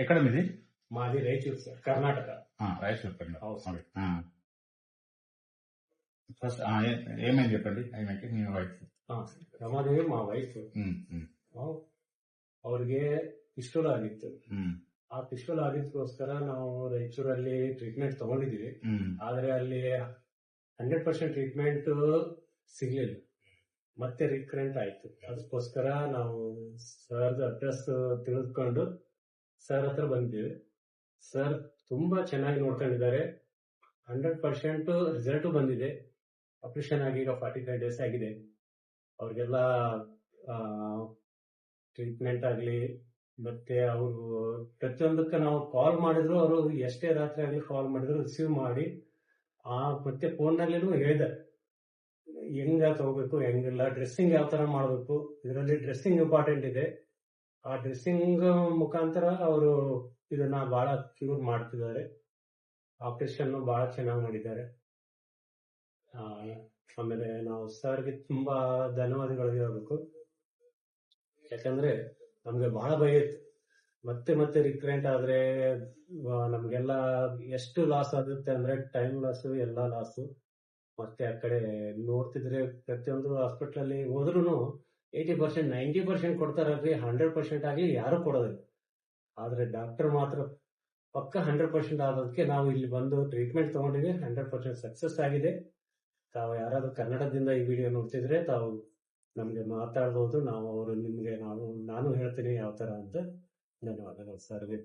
ఎక్కడ మీది? మాది రాయచూరు సార్, కర్ణాటక. రాయచూరు కర్ణాటక. అవును సార్. ఫస్ట్ ఏమైంది చెప్పండి. ఆయనకి మీ వైఫ్? ರಮಾದೇವಿ మా ವೈಫ್. ಅವ್ರಿಗೆ ಪಿಸ್ಟೋಲ್ ಆಗಿತ್ತು. ಆ ಪಿಸ್ಟೋಲ್ ಆಗಿದ್ದಕ್ಕೋಸ್ಕರ ನಾವು ರಾಯಚೂರಲ್ಲಿ ಟ್ರೀಟ್ಮೆಂಟ್ ತಗೊಂಡಿದೀವಿ. ಆದ್ರೆ ಅಲ್ಲಿ 100% ಟ್ರೀಟ್ಮೆಂಟ್ ಸಿಗ್ಲಿಲ್ಲ, ಮತ್ತೆ ರಿಕರೆಂಟ್ ಆಯ್ತು. ಅದಕ್ಕೋಸ್ಕರ ನಾವು ಸರ್ದ ಅಡ್ರೆಸ್ ತಿಳಿದುಕೊಂಡು ಸರ್ ಹತ್ರ ಬಂದಿದ್ದೀವಿ. ಸರ್ ತುಂಬಾ ಚೆನ್ನಾಗಿ ನೋಡ್ಕೊಂಡಿದ್ದಾರೆ. 100% ರಿಸಲ್ಟ್ ಬಂದಿದೆ. ಆಪರೇಷನ್ ಆಗಿ ಈಗ 45 days ಆಗಿದೆ. ಅವ್ರಿಗೆಲ್ಲ ಟ್ರೀಟ್ಮೆಂಟ್ ಆಗ್ಲಿ, ಮತ್ತೆ ಅವರು ಪ್ರತಿಯೊಂದಕ್ಕೆ ನಾವು ಕಾಲ್ ಮಾಡಿದ್ರು, ಅವರು ಎಷ್ಟೇ ರಾತ್ರಿ ಆಗ್ಲಿ ಕಾಲ್ ಮಾಡಿದ್ರು ರಿಸೀವ್ ಮಾಡಿ, ಮತ್ತೆ ಫೋನ್ ನಲ್ಲಿನೂ ಹೇಳಿದೆ ಹೆಂಗ ತಗೋಬೇಕು, ಹೆಂಗಿಲ್ಲ, ಡ್ರೆಸ್ಸಿಂಗ್ ಯಾವ ತರ ಮಾಡಬೇಕು. ಇದರಲ್ಲಿ ಡ್ರೆಸ್ಸಿಂಗ್ ಇಂಪಾರ್ಟೆಂಟ್ ಇದೆ. ಆ ಡ್ರೆಸ್ಸಿಂಗ್ ಮುಖಾಂತರ ಅವರು ಇದನ್ನ ಬಹಳ ಕ್ಯೂರ್ ಮಾಡ್ತಿದ್ದಾರೆ. ಆಪರೇಷನ್ ಬಹಳ ಚೆನ್ನಾಗಿ ಮಾಡಿದ್ದಾರೆ. ಆಮೇಲೆ ನಾವು ಸರ್ಗೆ ತುಂಬಾ ಧನ್ಯವಾದಗಳು ಹೇಳ್ಬೇಕು. ಯಾಕಂದ್ರೆ ನಮ್ಗೆ ಬಹಳ ಭಯ ಇತ್ತು, ಮತ್ತೆ ಮತ್ತೆ ರಿಕರೆಂಟ್ ಆದ್ರೆ ನಮ್ಗೆಲ್ಲ ಎಷ್ಟು ಲಾಸ್ ಆಗುತ್ತೆ ಅಂದ್ರೆ ಟೈಮ್ ಲಾಸ್, ಎಲ್ಲಾ ಲಾಸ್. ಮತ್ತೆ ಆ ಕಡೆ ನೋಡ್ತಿದ್ರೆ ಪ್ರತಿಯೊಂದು ಹಾಸ್ಪಿಟಲ್ ಅಲ್ಲಿ ಹೋದ್ರು 80%, 90% ಕೊಡ್ತಾರ್ರಿ, 100% ಆಗ್ಲಿ ಯಾರು ಕೊಡೋದಿಲ್ಲ. ಆದ್ರೆ ಡಾಕ್ಟರ್ ಮಾತ್ರ ಪಕ್ಕ 100% ಆಗೋದಕ್ಕೆ ನಾವು ಇಲ್ಲಿ ಬಂದು ಟ್ರೀಟ್ಮೆಂಟ್ ತಗೊಂಡಿವಿ. 100% ಸಕ್ಸಸ್ ಆಗಿದೆ. ತಾವು ಯಾರಾದ್ರೂ ಕನ್ನಡದಿಂದ ಈ ವಿಡಿಯೋ ನೋಡ್ತಿದ್ರೆ ತಾವು ನಮ್ಗೆ ಮಾತಾಡ್ಬೋದು. ನಾವು ಅವರು ನಿಮ್ಗೆ ನಾನು ಹೇಳ್ತೀನಿ ಯಾವ ತರ ಅಂತ. ಧನ್ಯವಾದಗಳು ಸರ್ಗೆ.